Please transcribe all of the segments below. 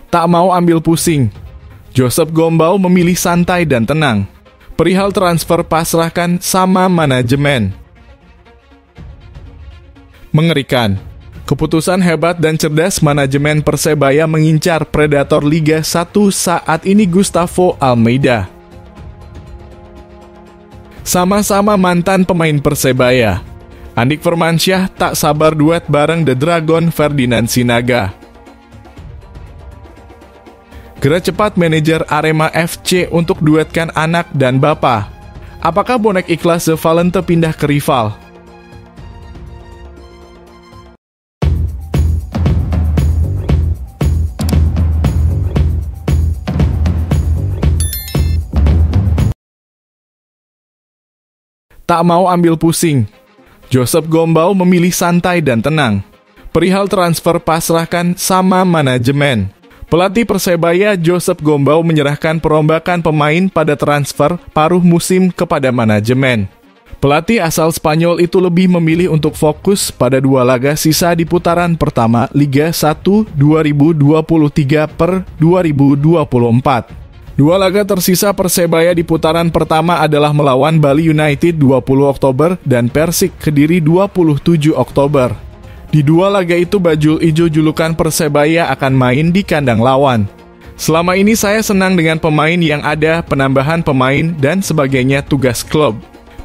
Tak mau ambil pusing, Joseph Gombau memilih santai dan tenang. Perihal transfer pasrahkan sama manajemen. Mengerikan. Keputusan hebat dan cerdas manajemen Persebaya mengincar predator Liga 1 saat ini Gustavo Almeida. Sama-sama mantan pemain Persebaya, Andik Firmansyah tak sabar duet bareng The Dragon Ferdinand Sinaga. Gerak cepat manajer Arema FC untuk duetkan anak dan bapa. Apakah bonek ikhlas The Valente pindah ke rival? Tak mau ambil pusing, Joseph Gombau memilih santai dan tenang. Perihal transfer pasrahkan sama manajemen. Pelatih Persebaya Joseph Gombau menyerahkan perombakan pemain pada transfer paruh musim kepada manajemen. Pelatih asal Spanyol itu lebih memilih untuk fokus pada 2 laga sisa di putaran pertama Liga 1 2023 per 2024. 2 laga tersisa Persebaya di putaran pertama adalah melawan Bali United 20 Oktober dan Persik Kediri 27 Oktober. Di 2 laga itu bajul ijo julukan Persebaya akan main di kandang lawan. Selama ini saya senang dengan pemain yang ada, penambahan pemain dan sebagainya tugas klub.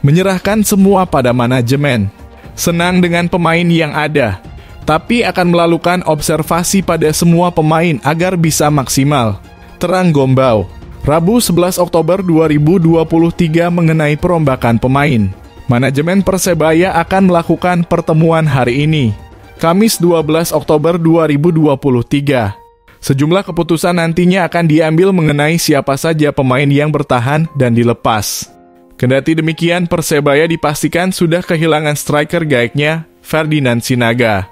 Menyerahkan semua pada manajemen. Senang dengan pemain yang ada, tapi akan melakukan observasi pada semua pemain agar bisa maksimal. Terang Gombau. Rabu 11 Oktober 2023 mengenai perombakan pemain. Manajemen Persebaya akan melakukan pertemuan hari ini, Kamis 12 Oktober 2023. Sejumlah keputusan nantinya akan diambil mengenai siapa saja pemain yang bertahan dan dilepas. Kendati demikian, Persebaya dipastikan sudah kehilangan striker gaeknya, Ferdinand Sinaga.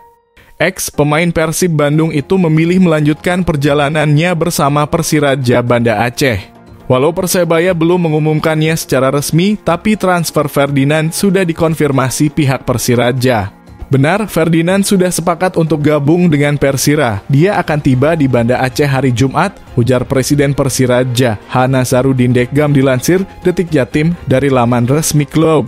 Ex-pemain Persib Bandung itu memilih melanjutkan perjalanannya bersama Persiraja Banda Aceh. Walau Persebaya belum mengumumkannya secara resmi, tapi transfer Ferdinand sudah dikonfirmasi pihak Persiraja. Benar, Ferdinand sudah sepakat untuk gabung dengan Persira. Dia akan tiba di Banda Aceh hari Jumat, ujar Presiden Persiraja, H. Nazarudin Dekgam dilansir Detik Jatim dari laman resmi klub.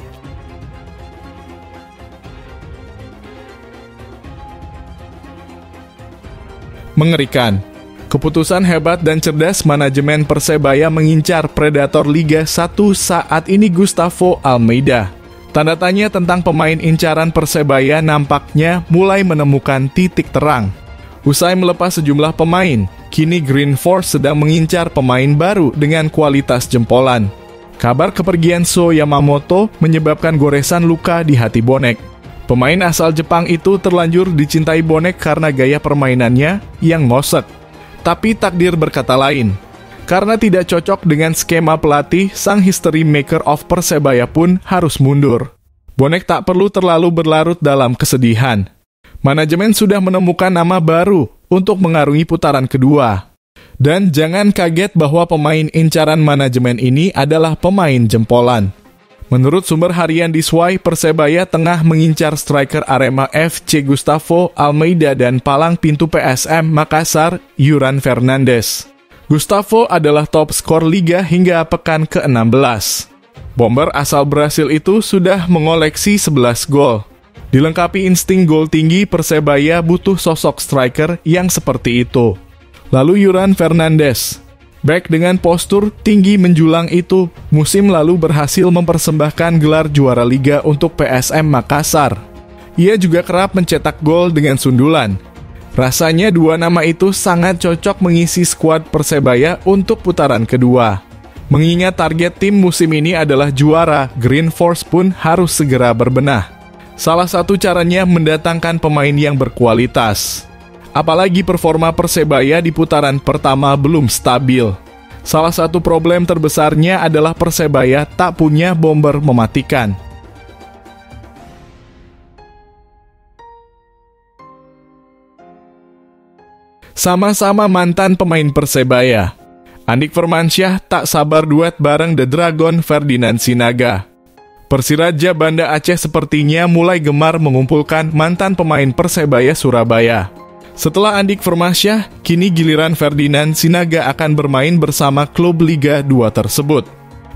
Mengerikan. Keputusan hebat dan cerdas manajemen Persebaya mengincar predator Liga 1 saat ini Gustavo Almeida. Tanda tanya tentang pemain incaran Persebaya nampaknya mulai menemukan titik terang. Usai melepas sejumlah pemain, kini Green Force sedang mengincar pemain baru dengan kualitas jempolan. Kabar kepergian So Yamamoto menyebabkan goresan luka di hati bonek. Pemain asal Jepang itu terlanjur dicintai bonek karena gaya permainannya yang ngosek. Tapi takdir berkata lain. Karena tidak cocok dengan skema pelatih, sang history maker of Persebaya pun harus mundur. Bonek tak perlu terlalu berlarut dalam kesedihan. Manajemen sudah menemukan nama baru untuk mengarungi putaran kedua. Dan jangan kaget bahwa pemain incaran manajemen ini adalah pemain jempolan. Menurut sumber harian di SWAY, Persebaya tengah mengincar striker Arema FC Gustavo Almeida dan palang pintu PSM Makassar, Yuran Fernandes. Gustavo adalah top skor Liga hingga pekan ke-16. Bomber asal Brasil itu sudah mengoleksi 11 gol. Dilengkapi insting gol tinggi, Persebaya butuh sosok striker yang seperti itu. Lalu Yuran Fernandes. Back dengan postur tinggi menjulang itu, musim lalu berhasil mempersembahkan gelar juara Liga untuk PSM Makassar. Ia juga kerap mencetak gol dengan sundulan. Rasanya 2 nama itu sangat cocok mengisi skuad Persebaya untuk putaran kedua. Mengingat target tim musim ini adalah juara, Green Force pun harus segera berbenah. Salah satu caranya mendatangkan pemain yang berkualitas. Apalagi performa Persebaya di putaran pertama belum stabil. Salah satu problem terbesarnya adalah Persebaya tak punya bomber mematikan. Sama-sama mantan pemain Persebaya, Andik Firmansyah tak sabar duet bareng The Dragon Ferdinand Sinaga. Persiraja Banda Aceh sepertinya mulai gemar mengumpulkan mantan pemain Persebaya Surabaya. Setelah Andik Firmansyah, kini giliran Ferdinand Sinaga akan bermain bersama klub Liga 2 tersebut.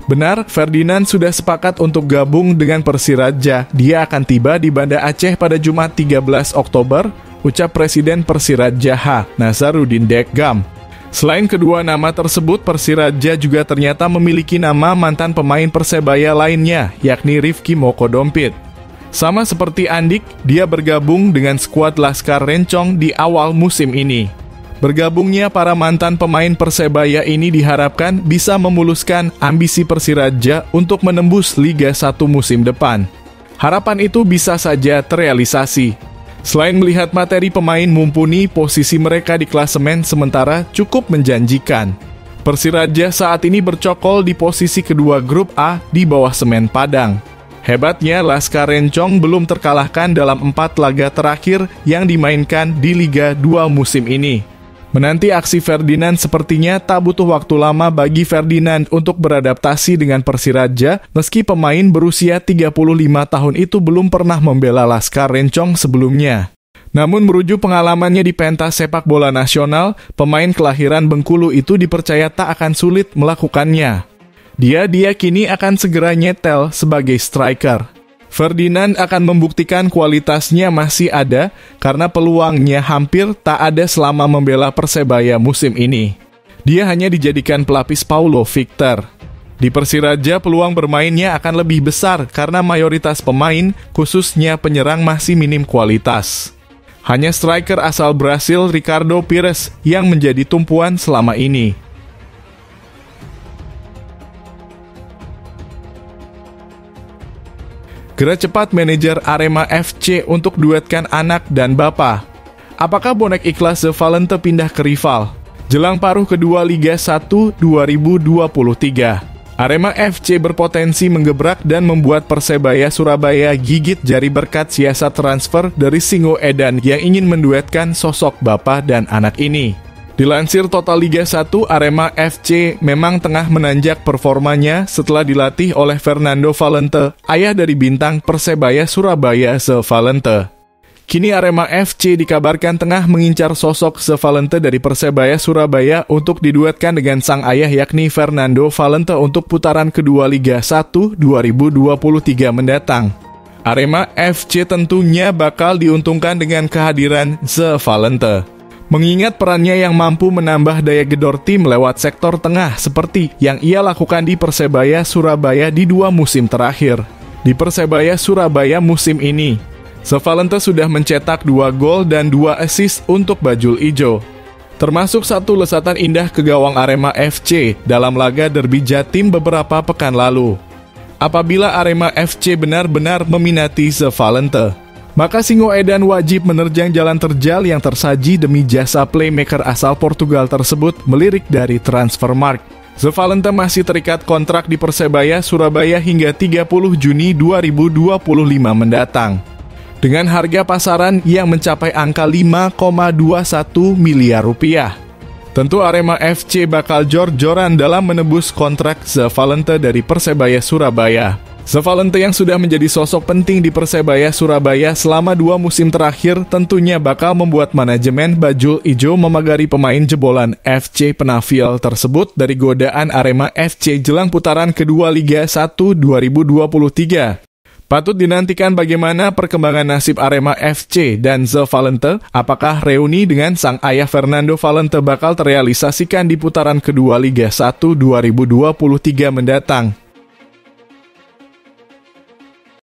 Benar, Ferdinand sudah sepakat untuk gabung dengan Persiraja. Dia akan tiba di Banda Aceh pada Jumat 13 Oktober, ucap Presiden Persiraja H. Nazarudin Dekgam. Selain kedua nama tersebut, Persiraja juga ternyata memiliki nama mantan pemain Persebaya lainnya, yakni Rifki Mokodompit. Sama seperti Andik, dia bergabung dengan skuad Laskar Rencong di awal musim ini. Bergabungnya para mantan pemain Persebaya ini diharapkan bisa memuluskan ambisi Persiraja untuk menembus Liga 1 musim depan. Harapan itu bisa saja terrealisasi. Selain melihat materi pemain mumpuni, posisi mereka di klasemen sementara cukup menjanjikan. Persiraja saat ini bercokol di posisi kedua grup A di bawah Semen Padang. Hebatnya, Laskar Rencong belum terkalahkan dalam 4 laga terakhir yang dimainkan di Liga 2 musim ini. Menanti aksi Ferdinand sepertinya tak butuh waktu lama bagi Ferdinand untuk beradaptasi dengan Persiraja, meski pemain berusia 35 tahun itu belum pernah membela Laskar Rencong sebelumnya. Namun merujuk pengalamannya di pentas sepak bola nasional, pemain kelahiran Bengkulu itu dipercaya tak akan sulit melakukannya. Dia kini akan segera nyetel sebagai striker. Ferdinand akan membuktikan kualitasnya masih ada karena peluangnya hampir tak ada selama membela Persebaya musim ini. Dia hanya dijadikan pelapis Paulo Victor. Di Persiraja peluang bermainnya akan lebih besar karena mayoritas pemain, khususnya penyerang, masih minim kualitas. Hanya striker asal Brasil Ricardo Pires yang menjadi tumpuan selama ini. Gerak cepat manajer Arema FC untuk duetkan anak dan bapa. Apakah bonek ikhlas The Valente pindah ke rival? Jelang paruh kedua Liga 1 2023, Arema FC berpotensi menggebrak dan membuat Persebaya Surabaya gigit jari berkat siasat transfer dari Singo Edan yang ingin menduetkan sosok bapa dan anak ini. Dilansir Total Liga 1, Arema FC memang tengah menanjak performanya setelah dilatih oleh Fernando Valente, ayah dari bintang Persebaya Surabaya The Valente. Kini Arema FC dikabarkan tengah mengincar sosok The Valente dari Persebaya Surabaya untuk diduetkan dengan sang ayah yakni Fernando Valente untuk putaran kedua Liga 1 2023 mendatang. Arema FC tentunya bakal diuntungkan dengan kehadiran The Valente. Mengingat perannya yang mampu menambah daya gedor tim lewat sektor tengah seperti yang ia lakukan di Persebaya Surabaya di 2 musim terakhir. Di Persebaya Surabaya musim ini, The Valente sudah mencetak 2 gol dan 2 assist untuk Bajul Ijo. Termasuk 1 lesatan indah ke gawang Arema FC dalam laga derby Jatim beberapa pekan lalu. Apabila Arema FC benar-benar meminati The Valente, maka Singo Edan wajib menerjang jalan terjal yang tersaji demi jasa playmaker asal Portugal tersebut, melirik dari Transfermarkt. The Valente masih terikat kontrak di Persebaya Surabaya hingga 30 Juni 2025 mendatang. Dengan harga pasaran yang mencapai angka 5,21 miliar rupiah. Tentu Arema FC bakal jor-joran dalam menebus kontrak The Valente dari Persebaya Surabaya. The Valente yang sudah menjadi sosok penting di Persebaya Surabaya selama 2 musim terakhir tentunya bakal membuat manajemen Bajul Ijo memagari pemain jebolan FC Penafiel tersebut dari godaan Arema FC jelang putaran kedua Liga 1 2023. Patut dinantikan bagaimana perkembangan nasib Arema FC dan The Valente, apakah reuni dengan sang ayah Fernando Valente bakal terrealisasikan di putaran kedua Liga 1 2023 mendatang.